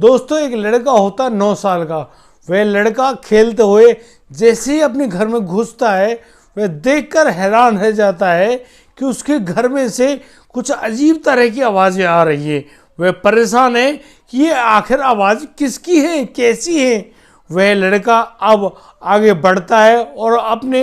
दोस्तों एक लड़का होता 9 साल का। वह लड़का खेलते हुए जैसे ही अपने घर में घुसता है, वह देखकर हैरान रह जाता है कि उसके घर में से कुछ अजीब तरह की आवाज़ें आ रही है। वह परेशान है कि ये आखिर आवाज़ किसकी है, कैसी है। वह लड़का अब आगे बढ़ता है और अपने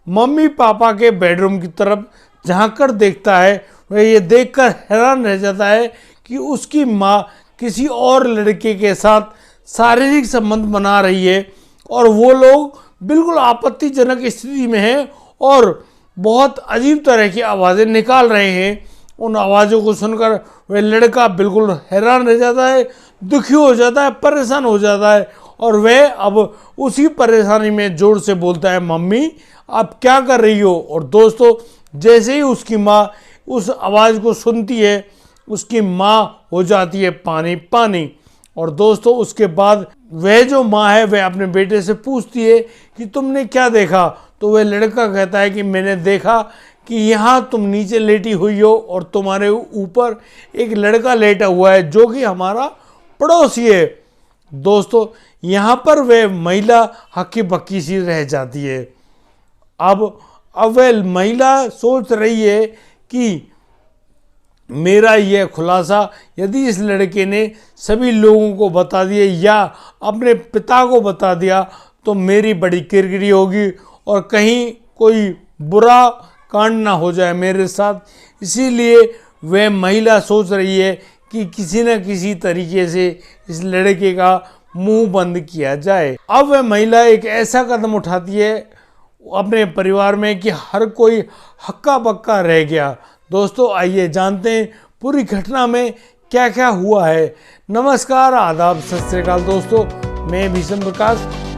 मम्मी पापा के बेडरूम की तरफ झांककर देखता है। वह ये देखकर हैरान रह जाता है कि उसकी माँ किसी और लड़के के साथ शारीरिक संबंध बना रही है और वो लोग बिल्कुल आपत्तिजनक स्थिति में हैं और बहुत अजीब तरह की आवाज़ें निकाल रहे हैं। उन आवाज़ों को सुनकर वह लड़का बिल्कुल हैरान रह जाता है, दुखी हो जाता है, परेशान हो जाता है और वह अब उसी परेशानी में जोर से बोलता है, मम्मी आप क्या कर रही हो। और दोस्तों जैसे ही उसकी माँ उस आवाज़ को सुनती है, उसकी माँ हो जाती है पानी पानी। और दोस्तों उसके बाद वह जो माँ है वह अपने बेटे से पूछती है कि तुमने क्या देखा। तो वह लड़का कहता है कि मैंने देखा कि यहाँ तुम नीचे लेटी हुई हो और तुम्हारे ऊपर एक लड़का लेटा हुआ है जो कि हमारा पड़ोसी है। दोस्तों यहाँ पर वह महिला हक्की बक्की सी रह जाती है। अब वह महिला सोच रही है कि मेरा यह खुलासा यदि इस लड़के ने सभी लोगों को बता दिया या अपने पिता को बता दिया तो मेरी बड़ी किरकिरी होगी और कहीं कोई बुरा कांड ना हो जाए मेरे साथ। इसीलिए वह महिला सोच रही है कि किसी न किसी तरीके से इस लड़के का मुंह बंद किया जाए। अब वह महिला एक ऐसा कदम उठाती है अपने परिवार में कि हर कोई हक्का बक्का रह गया। दोस्तों आइए जानते हैं पूरी घटना में क्या क्या हुआ है। नमस्कार, आदाब, सत श्री अकाल दोस्तों, मैं भीषम प्रकाश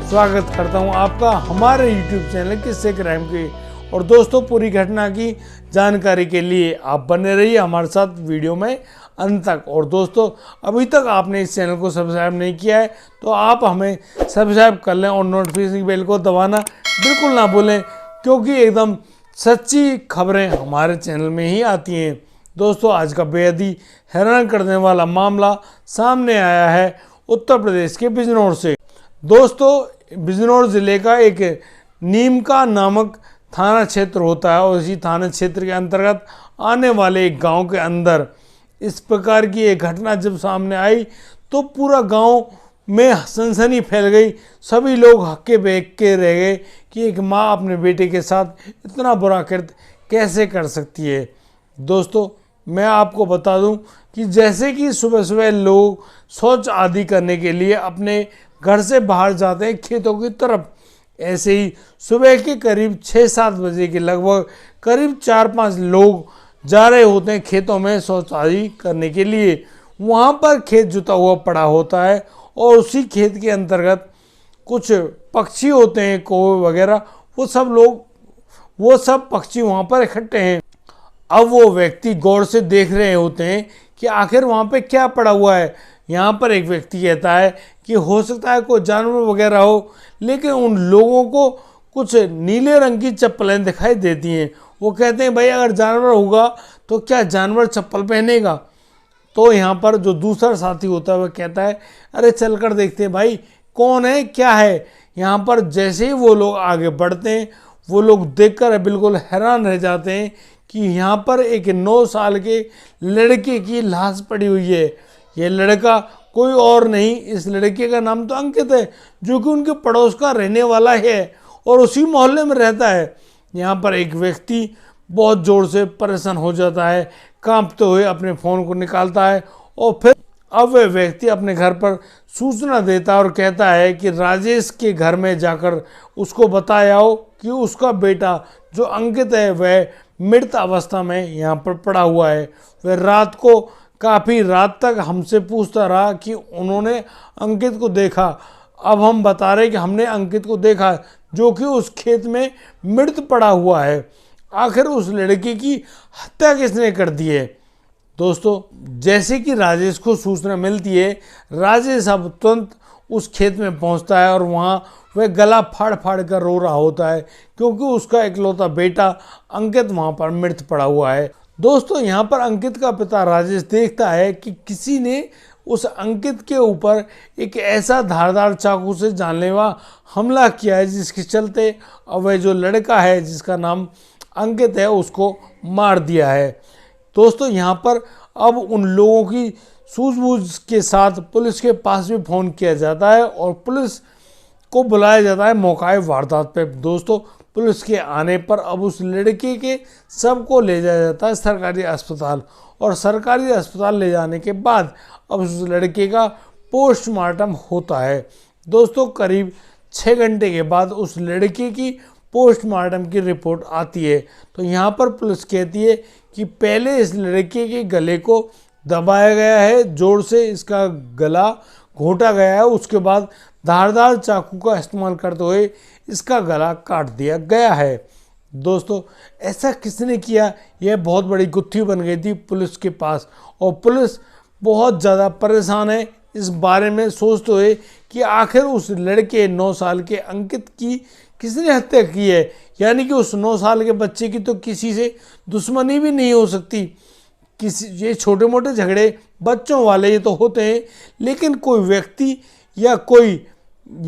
स्वागत करता हूं आपका हमारे YouTube चैनल किस्से क्राइम के। और दोस्तों पूरी घटना की जानकारी के लिए आप बने रहिए हमारे साथ वीडियो में अंत तक। और दोस्तों अभी तक आपने इस चैनल को सब्सक्राइब नहीं किया है तो आप हमें सब्सक्राइब कर लें और नोटिफिकेशन बेल को दबाना बिल्कुल ना भूलें, क्योंकि एकदम सच्ची खबरें हमारे चैनल में ही आती हैं। दोस्तों आज का बेहद ही हैरान करने वाला मामला सामने आया है उत्तर प्रदेश के बिजनौर से। दोस्तों बिजनौर ज़िले का एक नीमका नामक थाना क्षेत्र होता है और इसी थाना क्षेत्र के अंतर्गत आने वाले एक गांव के अंदर इस प्रकार की एक घटना जब सामने आई तो पूरा गांव में सनसनी फैल गई। सभी लोग हक्के बक्के रह गए कि एक माँ अपने बेटे के साथ इतना बुरा कृत्य कैसे कर सकती है। दोस्तों मैं आपको बता दूं कि जैसे कि सुबह सुबह लोग शौच आदि करने के लिए अपने घर से बाहर जाते हैं खेतों की तरफ, ऐसे ही सुबह के करीब 6-7 बजे के लगभग करीब 4-5 लोग जा रहे होते हैं खेतों में शौच आदि करने के लिए। वहाँ पर खेत जुता हुआ पड़ा होता है और उसी खेत के अंतर्गत कुछ पक्षी होते हैं, कौवे वगैरह, वो सब पक्षी वहाँ पर इकट्ठे हैं। अब वो व्यक्ति गौर से देख रहे होते हैं कि आखिर वहाँ पे क्या पड़ा हुआ है। यहाँ पर एक व्यक्ति कहता है कि हो सकता है कोई जानवर वगैरह हो, लेकिन उन लोगों को कुछ नीले रंग की चप्पलें दिखाई देती हैं। वो कहते हैं भाई अगर जानवर होगा तो क्या जानवर चप्पल पहनेगा। तो यहाँ पर जो दूसरा साथी होता है वह कहता है अरे चल कर देखते हैं भाई कौन है क्या है। यहाँ पर जैसे ही वो लोग आगे बढ़ते हैं वो लोग देखकर बिल्कुल हैरान रह जाते हैं कि यहाँ पर एक 9 साल के लड़के की लाश पड़ी हुई है। ये लड़का कोई और नहीं, इस लड़के का नाम तो अंकित है जो कि उनके पड़ोस का रहने वाला है और उसी मोहल्ले में रहता है। यहाँ पर एक व्यक्ति बहुत ज़ोर से परेशान हो जाता है, कांपते हुए अपने फ़ोन को निकालता है और फिर अब वह व्यक्ति अपने घर पर सूचना देता है और कहता है कि राजेश के घर में जाकर उसको बताया हो कि उसका बेटा जो अंकित है वह मृत अवस्था में यहाँ पर पड़ा हुआ है। वह रात को काफ़ी रात तक हमसे पूछता रहा कि उन्होंने अंकित को देखा। अब हम बता रहे कि हमने अंकित को देखा जो कि उस खेत में मृत पड़ा हुआ है। आखिर उस लड़के की हत्या किसने कर दी है। दोस्तों जैसे कि राजेश को सूचना मिलती है, राजेश अब तुरंत उस खेत में पहुंचता है और वहां वह गला फाड़ फाड़ कर रो रहा होता है क्योंकि उसका इकलौता बेटा अंकित वहां पर मृत पड़ा हुआ है। दोस्तों यहाँ पर अंकित का पिता राजेश देखता है कि किसी ने उस अंकित के ऊपर एक ऐसा धारदार चाकू से जानलेवा हमला किया है जिसके चलते अब वह जो लड़का है जिसका नाम अंकित है उसको मार दिया है। दोस्तों यहाँ पर अब उन लोगों की सूझबूझ के साथ पुलिस के पास भी फ़ोन किया जाता है और पुलिस को बुलाया जाता है मौके वारदात पे। दोस्तों पुलिस के आने पर अब उस लड़के के शव को ले जाया जाता है सरकारी अस्पताल, और सरकारी अस्पताल ले जाने के बाद अब उस लड़के का पोस्टमार्टम होता है। दोस्तों करीब 6 घंटे के बाद उस लड़के की पोस्टमार्टम की रिपोर्ट आती है। तो यहाँ पर पुलिस कहती है कि पहले इस लड़के के गले को दबाया गया है, जोर से इसका गला घोंटा गया है, उसके बाद धारदार चाकू का इस्तेमाल करते हुए इसका गला काट दिया गया है। दोस्तों ऐसा किसने किया, यह बहुत बड़ी गुत्थी बन गई थी पुलिस के पास, और पुलिस बहुत ज़्यादा परेशान है इस बारे में सोचते हुए कि आखिर उस लड़के 9 साल के अंकित की किसने हत्या की है। यानी कि उस 9 साल के बच्चे की तो किसी से दुश्मनी भी नहीं हो सकती। ये छोटे मोटे झगड़े बच्चों वाले ये तो होते हैं, लेकिन कोई व्यक्ति या कोई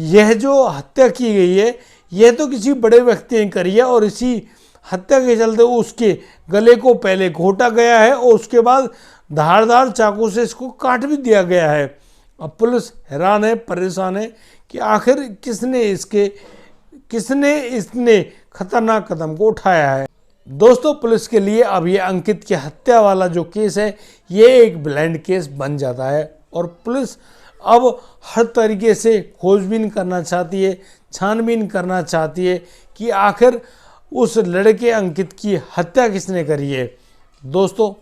यह जो हत्या की गई है यह तो किसी बड़े व्यक्ति ने करी है, और इसी हत्या के चलते उसके गले को पहले घोटा गया है और उसके बाद धारदार चाकू से इसको काट भी दिया गया है। अब पुलिस हैरान है, परेशान है कि आखिर किसने इतने खतरनाक कदम को उठाया है। दोस्तों पुलिस के लिए अब ये अंकित की हत्या वाला जो केस है ये एक ब्लाइंड केस बन जाता है, और पुलिस अब हर तरीके से खोजबीन करना चाहती है, छानबीन करना चाहती है कि आखिर उस लड़के अंकित की हत्या किसने करी है। दोस्तों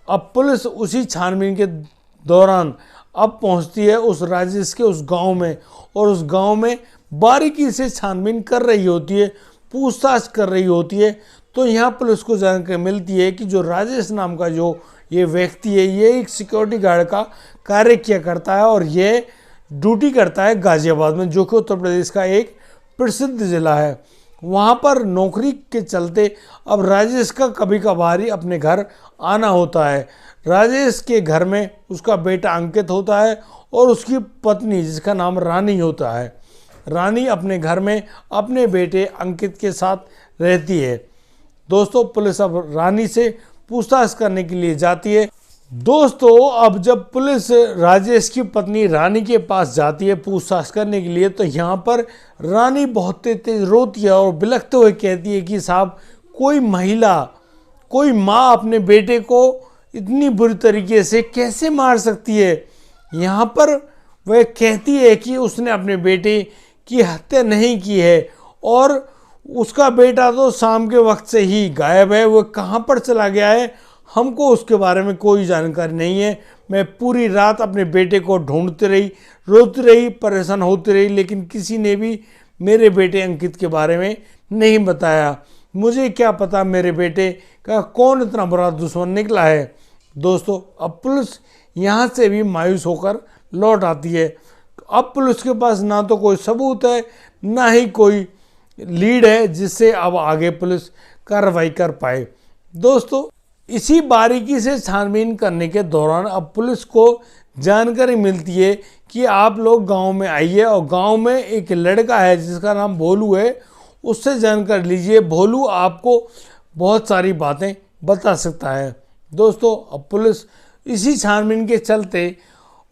अब पुलिस उसी छानबीन के दौरान अब पहुंचती है उस राजेश के उस गांव में, और उस गांव में बारीकी से छानबीन कर रही होती है, पूछताछ कर रही होती है। तो यहाँ पुलिस को जानकारी मिलती है कि जो राजेश नाम का जो ये व्यक्ति है ये एक सिक्योरिटी गार्ड का कार्य किया करता है, और ये ड्यूटी करता है गाज़ियाबाद में, जो कि उत्तर प्रदेश का एक प्रसिद्ध ज़िला है। वहाँ पर नौकरी के चलते अब राजेश का कभी कभार ही अपने घर आना होता है। राजेश के घर में उसका बेटा अंकित होता है और उसकी पत्नी जिसका नाम रानी होता है। रानी अपने घर में अपने बेटे अंकित के साथ रहती है। दोस्तों पुलिस अब रानी से पूछताछ करने के लिए जाती है। दोस्तों अब जब पुलिस राजेश की पत्नी रानी के पास जाती है पूछताछ करने के लिए, तो यहाँ पर रानी बहुत तेज रोती है और बिलखते हुए कहती है कि साहब कोई महिला, कोई माँ अपने बेटे को इतनी बुरी तरीके से कैसे मार सकती है। यहाँ पर वह कहती है कि उसने अपने बेटे की हत्या नहीं की है, और उसका बेटा तो शाम के वक्त से ही गायब है, वो कहाँ पर चला गया है हमको उसके बारे में कोई जानकारी नहीं है। मैं पूरी रात अपने बेटे को ढूंढती रही, रोती रही, परेशान होती रही, लेकिन किसी ने भी मेरे बेटे अंकित के बारे में नहीं बताया। मुझे क्या पता मेरे बेटे का कौन इतना बड़ा दुश्मन निकला है। दोस्तों अब पुलिस यहाँ से भी मायूस होकर लौट आती है। अब पुलिस के पास ना तो कोई सबूत है, ना ही कोई लीड है जिससे अब आगे पुलिस कार्रवाई कर पाए। दोस्तों इसी बारीकी से छानबीन करने के दौरान अब पुलिस को जानकारी मिलती है कि आप लोग गांव में आइए, और गांव में एक लड़का है जिसका नाम भोलू है, उससे जानकारी लीजिए। भोलू आपको बहुत सारी बातें बता सकता है। दोस्तों अब पुलिस इसी छानबीन के चलते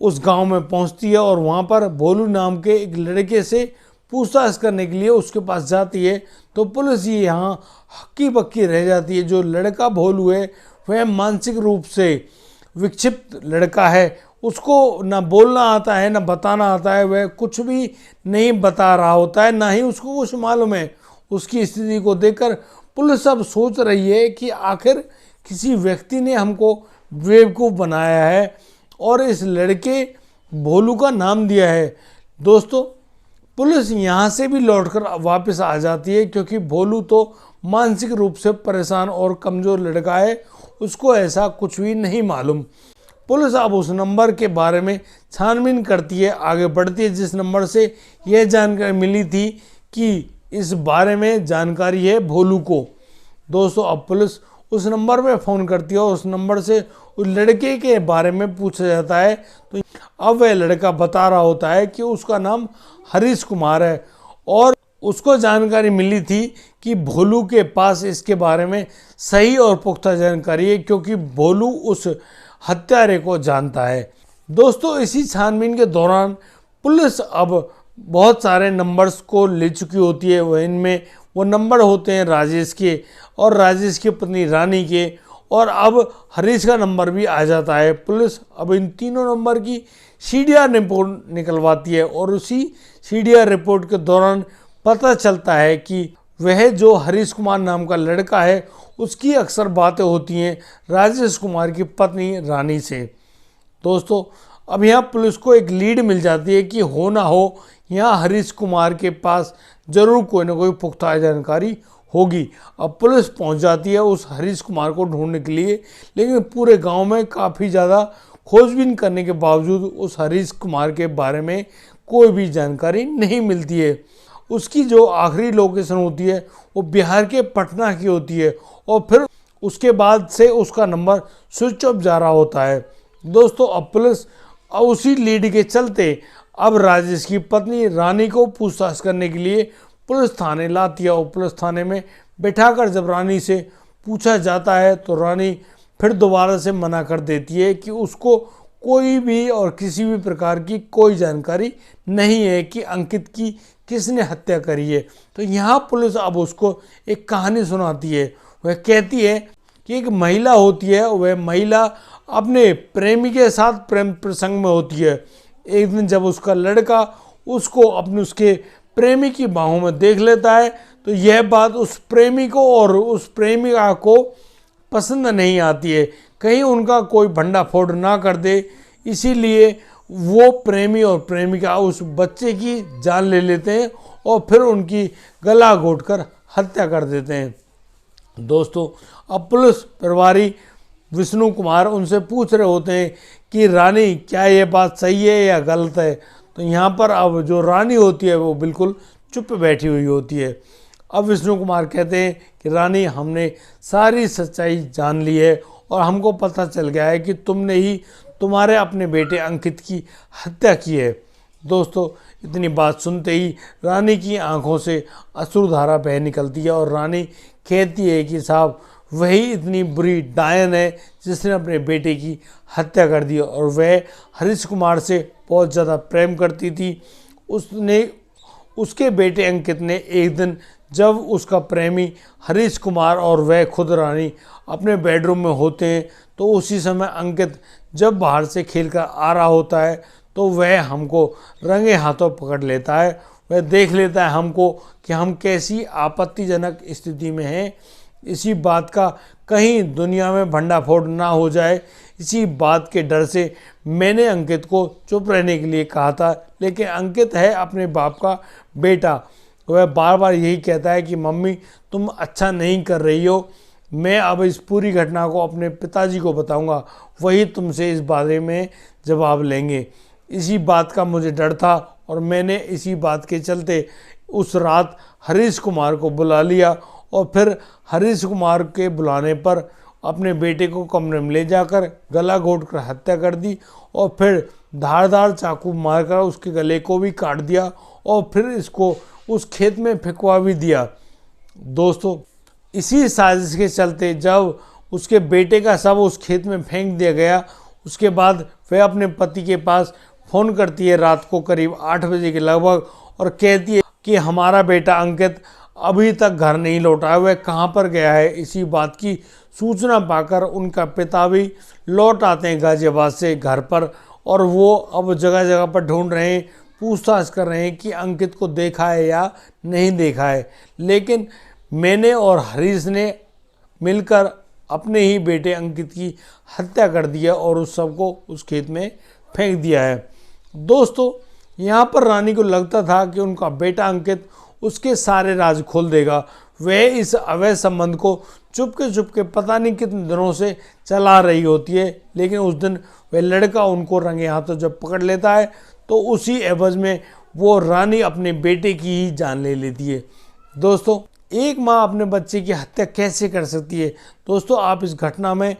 उस गांव में पहुंचती है और वहां पर भोलू नाम के एक लड़के से पूछताछ करने के लिए उसके पास जाती है। तो पुलिस ये यहाँ हक्की बक्की रह जाती है। जो लड़का भोलू है वह मानसिक रूप से विक्षिप्त लड़का है, उसको ना बोलना आता है ना बताना आता है, वह कुछ भी नहीं बता रहा होता है, ना ही उसको कुछ मालूम है। उसकी स्थिति को देखकर पुलिस अब सोच रही है कि आखिर किसी व्यक्ति ने हमको बेवकूफ़ बनाया है और इस लड़के भोलू का नाम दिया है। दोस्तों पुलिस यहाँ से भी लौटकर वापस आ जाती है, क्योंकि भोलू तो मानसिक रूप से परेशान और कमज़ोर लड़का है, उसको ऐसा कुछ भी नहीं मालूम। पुलिस अब उस नंबर के बारे में छानबीन करती है, आगे बढ़ती है, जिस नंबर से यह जानकारी मिली थी कि इस बारे में जानकारी है भोलू को। दोस्तों अब पुलिस उस नंबर पे फ़ोन करती है और उस नंबर से उस लड़के के बारे में पूछा जाता है। तो अब वह लड़का बता रहा होता है कि उसका नाम हरीश कुमार है और उसको जानकारी मिली थी कि भोलू के पास इसके बारे में सही और पुख्ता जानकारी है, क्योंकि भोलू उस हत्यारे को जानता है। दोस्तों, इसी छानबीन के दौरान पुलिस अब बहुत सारे नंबर्स को ले चुकी होती है। वह इनमें वो नंबर होते हैं राजेश के और राजेश की पत्नी रानी के, और अब हरीश का नंबर भी आ जाता है। पुलिस अब इन तीनों नंबर की सीडीआर रिपोर्ट निकलवाती है और उसी सीडीआर रिपोर्ट के दौरान पता चलता है कि वह जो हरीश कुमार नाम का लड़का है उसकी अक्सर बातें होती हैं राजेश कुमार की पत्नी रानी से। दोस्तों, अब यहाँ पुलिस को एक लीड मिल जाती है कि हो ना हो यहाँ हरीश कुमार के पास जरूर कोई ना कोई पुख्ता जानकारी होगी। अब पुलिस पहुँच जाती है उस हरीश कुमार को ढूंढने के लिए, लेकिन पूरे गांव में काफ़ी ज़्यादा खोजबीन करने के बावजूद उस हरीश कुमार के बारे में कोई भी जानकारी नहीं मिलती है। उसकी जो आखिरी लोकेशन होती है वो बिहार के पटना की होती है और फिर उसके बाद से उसका नंबर स्विच ऑफ जा रहा होता है। दोस्तों, अब पुलिस उसी लीड के चलते अब राजेश की पत्नी रानी को पूछताछ करने के लिए पुलिस थाने लाती है और पुलिस थाने में बैठाकर जब रानी से पूछा जाता है तो रानी फिर दोबारा से मना कर देती है कि उसको कोई भी और किसी भी प्रकार की कोई जानकारी नहीं है कि अंकित की किसने हत्या करी है। तो यहाँ पुलिस अब उसको एक कहानी सुनाती है। वह कहती है कि एक महिला होती है, वह महिला अपने प्रेमी के साथ प्रेम प्रसंग में होती है। एक दिन जब उसका लड़का उसको अपने उसके प्रेमी की बाहों में देख लेता है तो यह बात उस प्रेमी को और उस प्रेमिका को पसंद नहीं आती है, कहीं उनका कोई भंडाफोड़ ना कर दे, इसीलिए वो प्रेमी और प्रेमिका उस बच्चे की जान ले लेते हैं और फिर उनकी गला घोंटकर हत्या कर देते हैं। दोस्तों, अब पुलिस प्रभारी विष्णु कुमार उनसे पूछ रहे होते हैं कि रानी, क्या ये बात सही है या गलत है। तो यहाँ पर अब जो रानी होती है वो बिल्कुल चुप बैठी हुई होती है। अब विष्णु कुमार कहते हैं कि रानी, हमने सारी सच्चाई जान ली है और हमको पता चल गया है कि तुमने ही तुम्हारे अपने बेटे अंकित की हत्या की है। दोस्तों, इतनी बात सुनते ही रानी की आंखों से अश्रुधारा बह निकलती है और रानी कहती है कि साहब, वही इतनी बुरी डायन है जिसने अपने बेटे की हत्या कर दी और वह हरीश कुमार से बहुत ज़्यादा प्रेम करती थी। उसके बेटे अंकित ने एक दिन जब उसका प्रेमी हरीश कुमार और वह खुद रानी अपने बेडरूम में होते हैं तो उसी समय अंकित जब बाहर से खेलकर आ रहा होता है तो वह हमको रंगे हाथों पकड़ लेता है। वह देख लेता है हमको कि हम कैसी आपत्तिजनक स्थिति में हैं। इसी बात का कहीं दुनिया में भंडाफोड़ ना हो जाए, इसी बात के डर से मैंने अंकित को चुप रहने के लिए कहा था, लेकिन अंकित है अपने बाप का बेटा। वह बार बार यही कहता है कि मम्मी, तुम अच्छा नहीं कर रही हो, मैं अब इस पूरी घटना को अपने पिताजी को बताऊंगा, वही तुमसे इस बारे में जवाब लेंगे। इसी बात का मुझे डर था और मैंने इसी बात के चलते उस रात हरीश कुमार को बुला लिया और फिर हरीश कुमार के बुलाने पर अपने बेटे को कमरे में ले जाकर गला घोंटकर हत्या कर दी और फिर धारदार चाकू मारकर उसके गले को भी काट दिया और फिर इसको उस खेत में फेंकवा भी दिया। दोस्तों, इसी साजिश के चलते जब उसके बेटे का शव उस खेत में फेंक दिया गया, उसके बाद वह अपने पति के पास फ़ोन करती है रात को करीब 8 बजे के लगभग और कहती है कि हमारा बेटा अंकित अभी तक घर नहीं लौटा है, वह कहाँ पर गया है। इसी बात की सूचना पाकर उनका पिता भी लौट आते हैं गाजियाबाद से घर पर और वो अब जगह जगह पर ढूंढ रहे हैं, पूछताछ कर रहे हैं कि अंकित को देखा है या नहीं देखा है। लेकिन मैंने और हरीश ने मिलकर अपने ही बेटे अंकित की हत्या कर दी है और उस सबको उस खेत में फेंक दिया है। दोस्तों, यहाँ पर रानी को लगता था कि उनका बेटा अंकित उसके सारे राज खोल देगा। वह इस अवैध संबंध को चुपके पता नहीं कितने दिनों से चला रही होती है, लेकिन उस दिन वह लड़का उनको रंगे हाथों जब पकड़ लेता है तो उसी एवज में वो रानी अपने बेटे की ही जान ले लेती है। दोस्तों, एक माँ अपने बच्चे की हत्या कैसे कर सकती है। दोस्तों, आप इस घटना में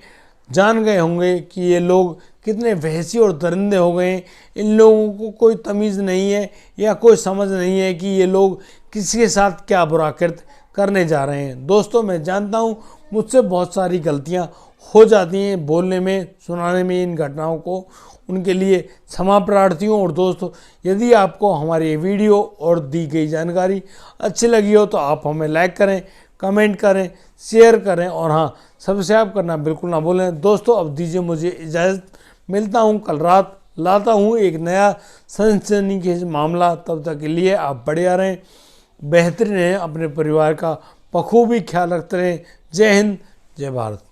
जान गए होंगे कि ये लोग कितने वहशी और दरिंदे हो गए हैं। इन लोगों को कोई तमीज़ नहीं है या कोई समझ नहीं है कि ये लोग किसी के साथ क्या बुरा कृत्य करने जा रहे हैं। दोस्तों, मैं जानता हूँ मुझसे बहुत सारी गलतियाँ हो जाती हैं बोलने में, सुनाने में इन घटनाओं को, उनके लिए क्षमा प्रार्थी हूँ। और दोस्तों, यदि आपको हमारी ये वीडियो और दी गई जानकारी अच्छी लगी हो तो आप हमें लाइक करें, कमेंट करें, शेयर करें और हाँ, सब्सक्राइब करना बिल्कुल ना भूलें। दोस्तों, अब दीजिए मुझे इजाज़त। मिलता हूँ कल रात, लाता हूँ एक नया सनसनीखेज मामला। तब तक के लिए आप बढ़िया रहें, बेहतरीन रहें, अपने परिवार का बखूबी ख्याल रखते रहें। जय हिंद, जय भारत।